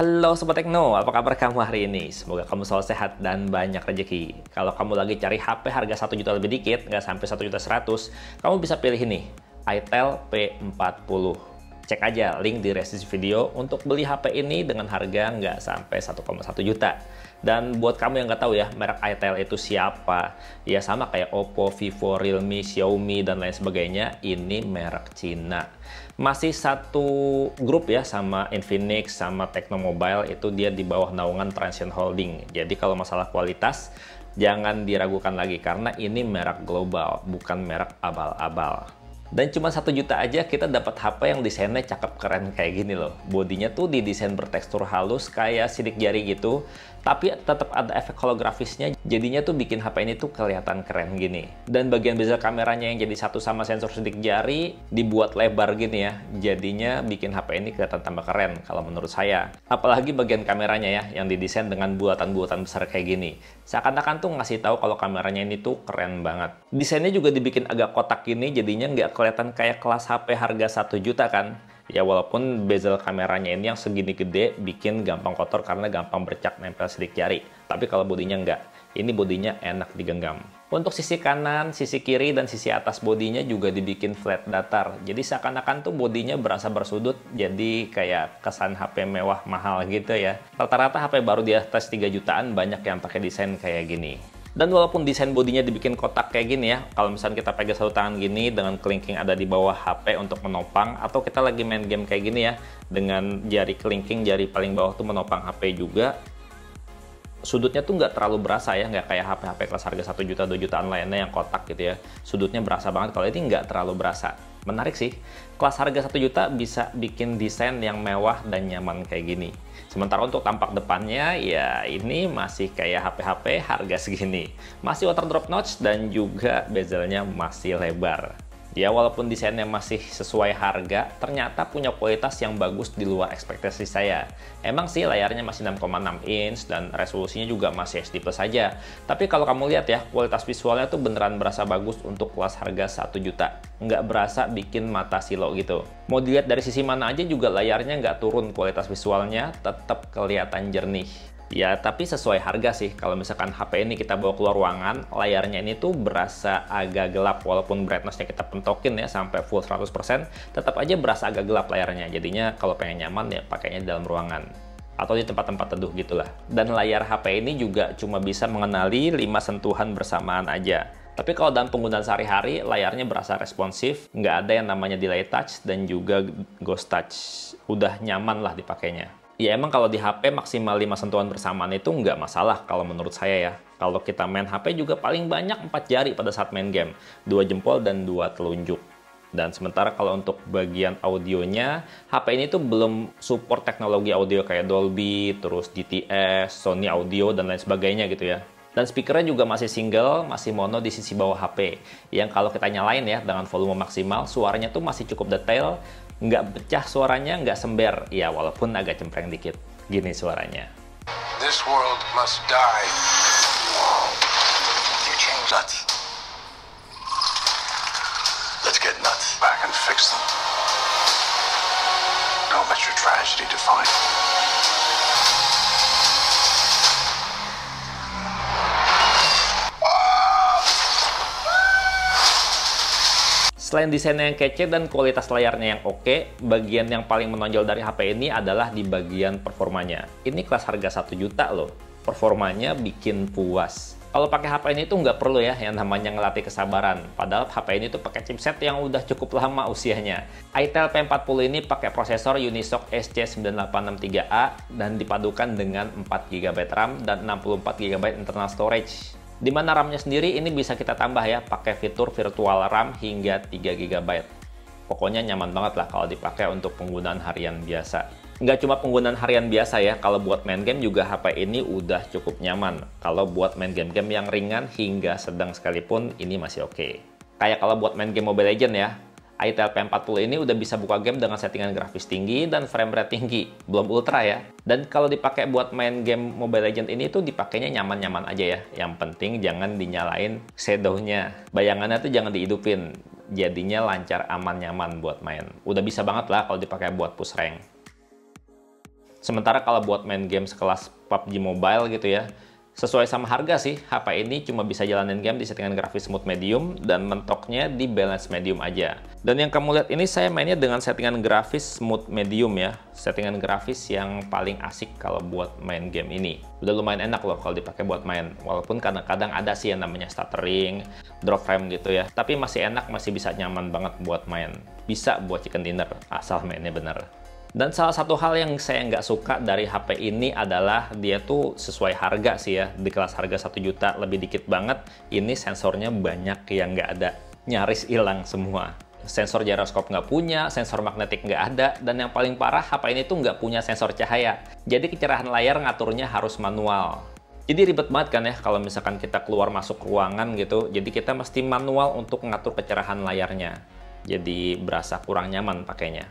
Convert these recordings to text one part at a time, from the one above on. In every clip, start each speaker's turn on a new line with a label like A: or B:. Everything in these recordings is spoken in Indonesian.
A: Halo Sobat Tekno, apa kabar kamu hari ini? Semoga kamu selalu sehat dan banyak rezeki. Kalau kamu lagi cari HP harga 1 juta lebih dikit, nggak sampai 1.100.000, kamu bisa pilih ini, Itel P40. Cek aja link di deskripsi video untuk beli HP ini dengan harga nggak sampai 1,1 juta. Dan buat kamu yang nggak tahu ya, merek Itel itu siapa? Ya sama kayak Oppo, Vivo, Realme, Xiaomi, dan lain sebagainya, ini merek Cina. Masih satu grup ya sama Infinix, sama Tecno Mobile, itu dia di bawah naungan Transsion Holding. Jadi kalau masalah kualitas, jangan diragukan lagi karena ini merek global, bukan merek abal-abal. Dan cuma 1 juta aja kita dapat HP yang desainnya cakep keren kayak gini loh. Bodinya tuh didesain bertekstur halus kayak sidik jari gitu, tapi tetap ada efek holografisnya, jadinya tuh bikin HP ini tuh kelihatan keren gini. Dan bagian bezel kameranya yang jadi satu sama sensor sidik jari dibuat lebar gini ya, jadinya bikin HP ini kelihatan tambah keren kalau menurut saya. Apalagi bagian kameranya ya, yang didesain dengan bulatan-bulatan besar kayak gini. Seakan-akan tuh ngasih tahu kalau kameranya ini tuh keren banget. Desainnya juga dibikin agak kotak gini, jadinya nggak kelihatan kayak kelas HP harga 1 juta kan. Ya walaupun bezel kameranya ini yang segini gede bikin gampang kotor karena gampang bercak nempel sidik jari. Tapi kalau bodinya enggak, ini bodinya enak digenggam. Untuk sisi kanan, sisi kiri, dan sisi atas bodinya juga dibikin flat datar. Jadi seakan-akan tuh bodinya berasa bersudut, jadi kayak kesan HP mewah mahal gitu ya. Rata-rata HP baru di atas 3 jutaan banyak yang pakai desain kayak gini. Dan walaupun desain bodinya dibikin kotak kayak gini ya, kalau misalnya kita pegang satu tangan gini dengan kelingking ada di bawah HP untuk menopang, atau kita lagi main game kayak gini ya, dengan jari kelingking, jari paling bawah tuh menopang HP juga, sudutnya tuh nggak terlalu berasa ya, nggak kayak HP-HP kelas harga 1 juta, 2 jutaan lainnya yang kotak gitu ya. Sudutnya berasa banget, kalau ini nggak terlalu berasa. Menarik sih, kelas harga 1 juta bisa bikin desain yang mewah dan nyaman kayak gini. Sementara untuk tampak depannya, ya ini masih kayak HP-HP harga segini. Masih water drop notch dan juga bezelnya masih lebar. Ya walaupun desainnya masih sesuai harga, ternyata punya kualitas yang bagus di luar ekspektasi saya. Emang sih layarnya masih 6,6 inch dan resolusinya juga masih HD plus saja. Tapi kalau kamu lihat ya, kualitas visualnya tuh beneran berasa bagus untuk kelas harga 1 juta. Nggak berasa bikin mata silo gitu. Mau dilihat dari sisi mana aja juga layarnya nggak turun kualitas visualnya, tetap kelihatan jernih. Ya, tapi sesuai harga sih. Kalau misalkan HP ini kita bawa keluar ruangan, layarnya ini tuh berasa agak gelap. Walaupun brightness-nya kita pentokin ya sampai full 100%, tetap aja berasa agak gelap layarnya. Jadinya kalau pengen nyaman ya pakainya di dalam ruangan. Atau di tempat-tempat teduh gitulah. Dan layar HP ini juga cuma bisa mengenali 5 sentuhan bersamaan aja. Tapi kalau dalam penggunaan sehari-hari, layarnya berasa responsif, nggak ada yang namanya delay touch dan juga ghost touch. Udah nyaman lah dipakainya. Ya emang kalau di HP maksimal 5 sentuhan bersamaan itu nggak masalah kalau menurut saya ya. Kalau kita main HP juga paling banyak 4 jari pada saat main game. 2 jempol dan 2 telunjuk. Dan sementara kalau untuk bagian audionya, HP ini tuh belum support teknologi audio kayak Dolby, terus DTS, Sony Audio, dan lain sebagainya gitu ya. Dan speakernya juga masih single, masih mono di sisi bawah HP. Yang kalau kita nyalain ya dengan volume maksimal, suaranya tuh masih cukup detail, nggak pecah suaranya, nggak sember. Ya walaupun agak cempreng dikit. Gini suaranya.
B: This world must die. You change nuts. Let's get nuts back and fix them. No extra tragedy to find.
A: Selain desainnya yang kece dan kualitas layarnya yang oke, bagian yang paling menonjol dari HP ini adalah di bagian performanya. Ini kelas harga 1 juta loh. Performanya bikin puas. Kalau pakai HP ini tuh nggak perlu ya yang namanya ngelatih kesabaran. Padahal HP ini tuh pakai chipset yang udah cukup lama usianya. Itel P40 ini pakai prosesor Unisoc SC9863A dan dipadukan dengan 4GB RAM dan 64GB internal storage. Di mana RAM-nya sendiri ini bisa kita tambah ya, pakai fitur virtual RAM hingga 3GB. Pokoknya nyaman banget lah kalau dipakai untuk penggunaan harian biasa. Nggak cuma penggunaan harian biasa ya, kalau buat main game juga HP ini udah cukup nyaman. Kalau buat main game-game yang ringan hingga sedang sekalipun, ini masih oke. Kayak kalau buat main game Mobile Legends ya, Itel P40 ini udah bisa buka game dengan settingan grafis tinggi dan frame rate tinggi, belum ultra ya. Dan kalau dipakai buat main game Mobile Legends ini tuh dipakainya nyaman-nyaman aja ya. Yang penting jangan dinyalain shadow-nya. Bayangannya tuh jangan dihidupin. Jadinya lancar, aman, nyaman buat main. Udah bisa banget lah kalau dipakai buat push rank. Sementara kalau buat main game sekelas PUBG Mobile gitu ya, sesuai sama harga sih, HP ini cuma bisa jalanin game di settingan grafis smooth medium dan mentoknya di balance medium aja. Dan yang kamu lihat ini saya mainnya dengan settingan grafis smooth medium ya, settingan grafis yang paling asik kalau buat main game ini. Udah lumayan enak loh kalau dipakai buat main, walaupun kadang-kadang ada sih yang namanya stuttering, drop frame gitu ya, tapi masih enak, masih bisa nyaman banget buat main. Bisa buat chicken dinner, asal mainnya bener. Dan salah satu hal yang saya nggak suka dari HP ini adalah dia tuh sesuai harga sih ya. Di kelas harga 1 juta lebih dikit banget, ini sensornya banyak yang nggak ada. Nyaris hilang semua. Sensor gyroskop nggak punya, sensor magnetik nggak ada, dan yang paling parah HP ini tuh nggak punya sensor cahaya. Jadi kecerahan layar ngaturnya harus manual. Jadi ribet banget kan ya kalau misalkan kita keluar masuk ruangan gitu, jadi kita mesti manual untuk ngatur kecerahan layarnya. Jadi berasa kurang nyaman pakainya.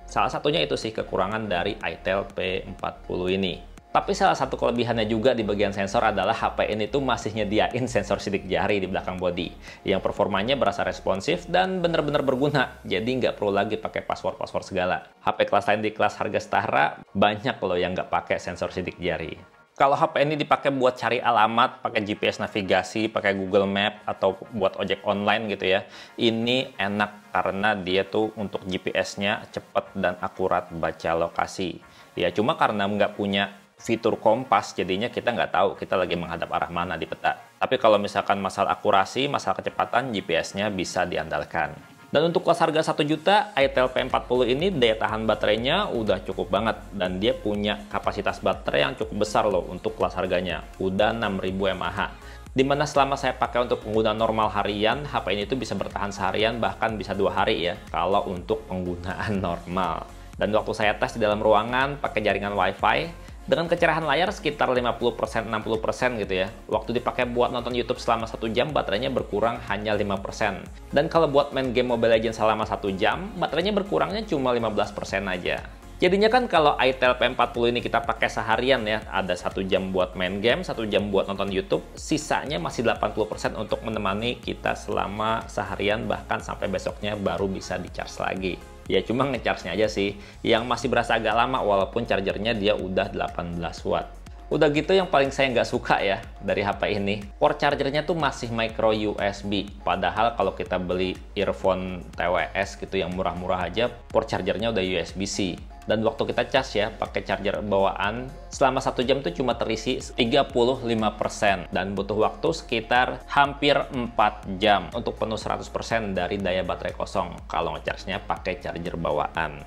A: Salah satunya itu sih kekurangan dari itel P40 ini. Tapi salah satu kelebihannya juga di bagian sensor adalah HP ini tuh masih nyediain sensor sidik jari di belakang bodi, yang performanya berasa responsif dan bener-bener berguna, jadi nggak perlu lagi pakai password-password segala. HP kelas lain di kelas harga setara, banyak loh yang nggak pakai sensor sidik jari. Kalau HP ini dipakai buat cari alamat, pakai GPS navigasi, pakai Google Map, atau buat ojek online gitu ya, ini enak karena dia tuh untuk GPS-nya cepat dan akurat baca lokasi. Ya cuma karena nggak punya fitur kompas, jadinya kita nggak tahu kita lagi menghadap arah mana di peta. Tapi kalau misalkan masalah akurasi, masalah kecepatan, GPS-nya bisa diandalkan. Dan untuk kelas harga 1 juta, itel P40 ini daya tahan baterainya udah cukup banget. Dan dia punya kapasitas baterai yang cukup besar loh untuk kelas harganya. Udah 6000 mAh. Dimana selama saya pakai untuk pengguna normal harian, HP ini tuh bisa bertahan seharian, bahkan bisa 2 hari ya, kalau untuk penggunaan normal. Dan waktu saya tes di dalam ruangan pakai jaringan WiFi, dengan kecerahan layar sekitar 50%-60% gitu ya. Waktu dipakai buat nonton YouTube selama 1 jam, baterainya berkurang hanya 5%. Dan kalau buat main game Mobile Legends selama 1 jam, baterainya berkurangnya cuma 15% aja. Jadinya kan kalau itel P40 ini kita pakai seharian ya, ada 1 jam buat main game, 1 jam buat nonton YouTube, sisanya masih 80% untuk menemani kita selama seharian, bahkan sampai besoknya baru bisa di-charge lagi. Ya cuma nge-charge-nya aja sih, yang masih berasa agak lama walaupun chargernya dia udah 18 watt. Udah gitu yang paling saya nggak suka ya dari HP ini, port chargernya tuh masih micro USB. Padahal kalau kita beli earphone TWS gitu yang murah-murah aja, port chargernya udah USB-C. Dan waktu kita cas ya, pakai charger bawaan, selama 1 jam tuh cuma terisi 35%. Dan butuh waktu sekitar hampir 4 jam untuk penuh 100% dari daya baterai kosong kalau nge-charge-nya pakai charger bawaan.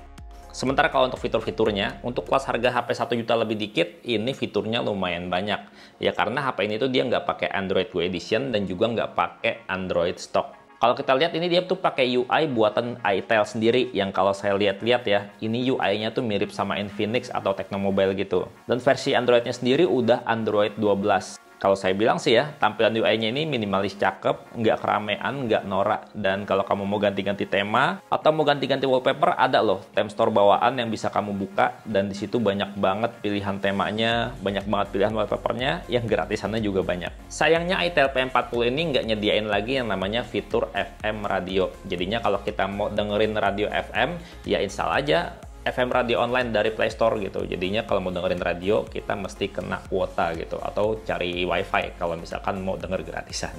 A: Sementara kalau untuk fitur-fiturnya, untuk kelas harga HP 1 juta lebih dikit, ini fiturnya lumayan banyak. Ya karena HP ini tuh dia nggak pakai Android Go Edition dan juga nggak pakai Android stock. Kalau kita lihat ini dia tuh pakai UI buatan itel sendiri yang kalau saya lihat-lihat ya, ini UI-nya tuh mirip sama Infinix atau Tecnomobile gitu. Dan versi Android-nya sendiri udah Android 12. Kalau saya bilang sih ya, tampilan UI-nya ini minimalis cakep, nggak keramaian, nggak norak. Dan kalau kamu mau ganti-ganti tema atau mau ganti-ganti wallpaper, ada loh theme store bawaan yang bisa kamu buka. Dan di situ banyak banget pilihan temanya, banyak banget pilihan wallpapernya, yang gratisannya juga banyak. Sayangnya itel P40 ini nggak nyediain lagi yang namanya fitur FM radio. Jadinya kalau kita mau dengerin radio FM, ya install aja FM radio online dari Play Store gitu. Jadinya kalau mau dengerin radio, kita mesti kena kuota gitu. Atau cari wifi kalau misalkan mau denger gratisan.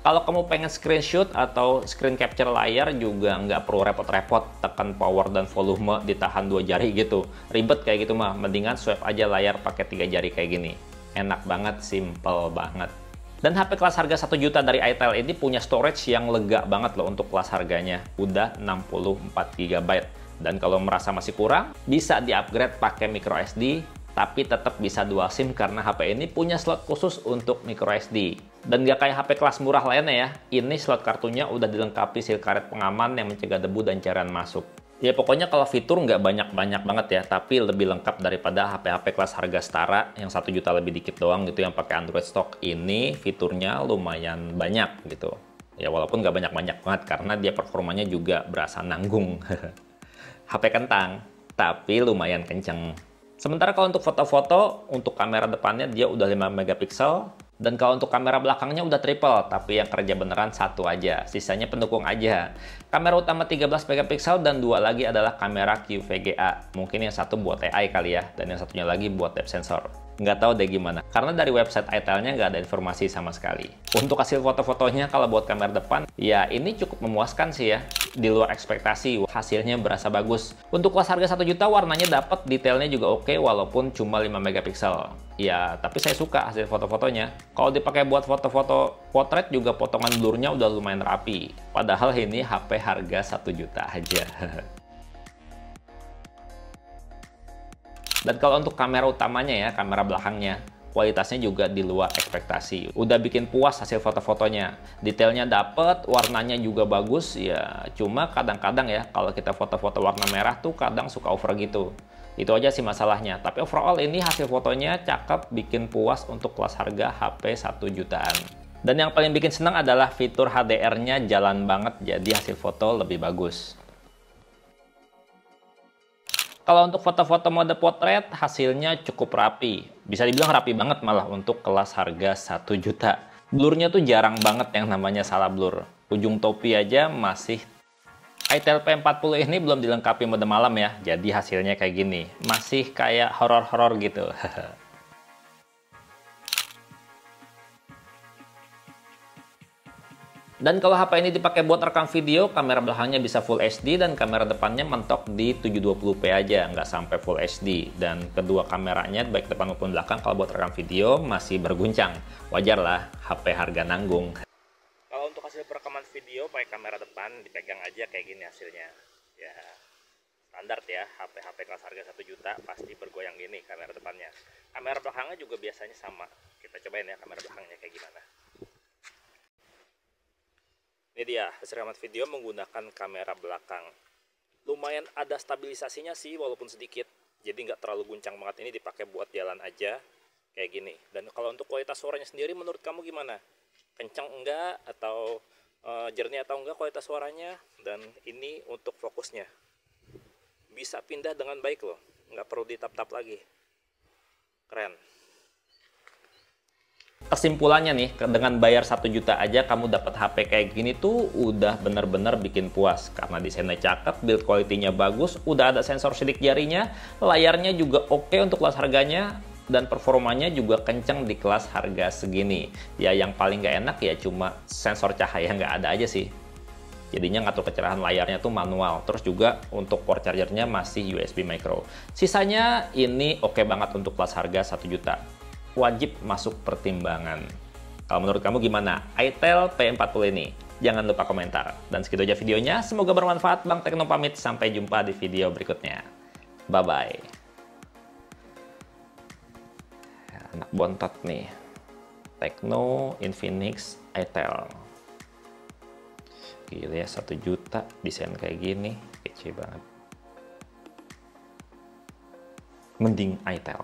A: Kalau kamu pengen screenshot atau screen capture layar juga nggak perlu repot-repot. Tekan power dan volume ditahan 2 jari gitu. Ribet kayak gitu mah. Mendingan swipe aja layar pakai 3 jari kayak gini. Enak banget, simple banget. Dan HP kelas harga 1 juta dari itel ini punya storage yang lega banget loh untuk kelas harganya. Udah 64 GB. Dan kalau merasa masih kurang, bisa di-upgrade pakai microSD, tapi tetap bisa dual SIM karena HP ini punya slot khusus untuk microSD. Dan nggak kayak HP kelas murah lainnya ya, ini slot kartunya udah dilengkapi seal karet pengaman yang mencegah debu dan cairan masuk. Ya pokoknya kalau fitur nggak banyak-banyak banget ya, tapi lebih lengkap daripada HP-HP kelas harga setara yang 1 juta lebih dikit doang gitu yang pakai Android stock. Ini fiturnya lumayan banyak gitu. Ya walaupun nggak banyak-banyak banget karena dia performanya juga berasa nanggung. HP kentang, tapi lumayan kenceng. Sementara kalau untuk foto-foto, untuk kamera depannya dia udah 5 megapiksel, Dan kalau untuk kamera belakangnya udah triple, tapi yang kerja beneran satu aja, sisanya pendukung aja. Kamera utama 13 megapiksel dan dua lagi adalah kamera QVGA. Mungkin yang satu buat AI kali ya, dan yang satunya lagi buat depth sensor. Nggak tahu deh gimana, karena dari website itel-nya nggak ada informasi sama sekali. Untuk hasil foto-fotonya kalau buat kamera depan, ya ini cukup memuaskan sih ya. Di luar ekspektasi, hasilnya berasa bagus. Untuk kelas harga 1 juta warnanya dapat, detailnya juga oke walaupun cuma 5 megapiksel. Ya, tapi saya suka hasil foto-fotonya. Kalau dipakai buat foto-foto potret juga potongan blurnya udah lumayan rapi. Padahal ini HP harga 1 juta aja. Dan kalau untuk kamera utamanya ya, kamera belakangnya, kualitasnya juga di luar ekspektasi. Udah bikin puas hasil foto-fotonya. Detailnya dapet, warnanya juga bagus, ya cuma kadang-kadang ya, kalau kita foto-foto warna merah tuh kadang suka over gitu. Itu aja sih masalahnya. Tapi overall ini hasil fotonya cakep, bikin puas untuk kelas harga HP 1 jutaan. Dan yang paling bikin senang adalah fitur HDR-nya jalan banget, jadi hasil foto lebih bagus. Kalau untuk foto-foto mode potret, hasilnya cukup rapi. Bisa dibilang rapi banget malah untuk kelas harga 1 juta. Blurnya tuh jarang banget yang namanya salah blur. Ujung topi aja masih. itel P40 ini belum dilengkapi mode malam ya, jadi hasilnya kayak gini. Masih kayak horor-horor gitu. Dan kalau HP ini dipakai buat rekam video, kamera belakangnya bisa Full HD dan kamera depannya mentok di 720p aja, nggak sampai Full HD. Dan kedua kameranya, baik depan maupun belakang, kalau buat rekam video masih berguncang. Wajar lah, HP harga nanggung. Kalau untuk hasil perekaman video pakai kamera depan, dipegang aja kayak gini hasilnya. Ya, standar ya, HP kelas harga 1 juta pasti bergoyang gini kamera depannya. Kamera belakangnya juga biasanya sama. Kita cobain ya kamera belakangnya kayak gimana. Ini dia hasil rekaman video menggunakan kamera belakang. Lumayan ada stabilisasinya sih walaupun sedikit. Jadi nggak terlalu guncang banget, ini dipakai buat jalan aja kayak gini. Dan kalau untuk kualitas suaranya sendiri menurut kamu gimana? Kencang enggak atau jernih atau enggak kualitas suaranya? Dan ini untuk fokusnya. Bisa pindah dengan baik loh, nggak perlu ditap-tap lagi. Keren. Kesimpulannya nih, dengan bayar 1 juta aja kamu dapat HP kayak gini tuh udah bener-bener bikin puas. Karena desainnya cakep, build quality-nya bagus, udah ada sensor sidik jarinya, layarnya juga oke untuk kelas harganya, dan performanya juga kenceng di kelas harga segini. Ya yang paling gak enak ya cuma sensor cahaya nggak ada aja sih. Jadinya ngatur kecerahan layarnya tuh manual. Terus juga untuk port chargernya masih USB micro. Sisanya ini oke banget untuk kelas harga 1 juta. Wajib masuk pertimbangan. Kalau menurut kamu gimana itel P40 ini? Jangan lupa komentar. Dan segitu aja videonya. Semoga bermanfaat. Bang Tekno pamit. Sampai jumpa di video berikutnya. Bye-bye. Anak bontot nih. Tekno Infinix itel. Gila ya, 1 juta. Desain kayak gini. Kece banget. Mending itel.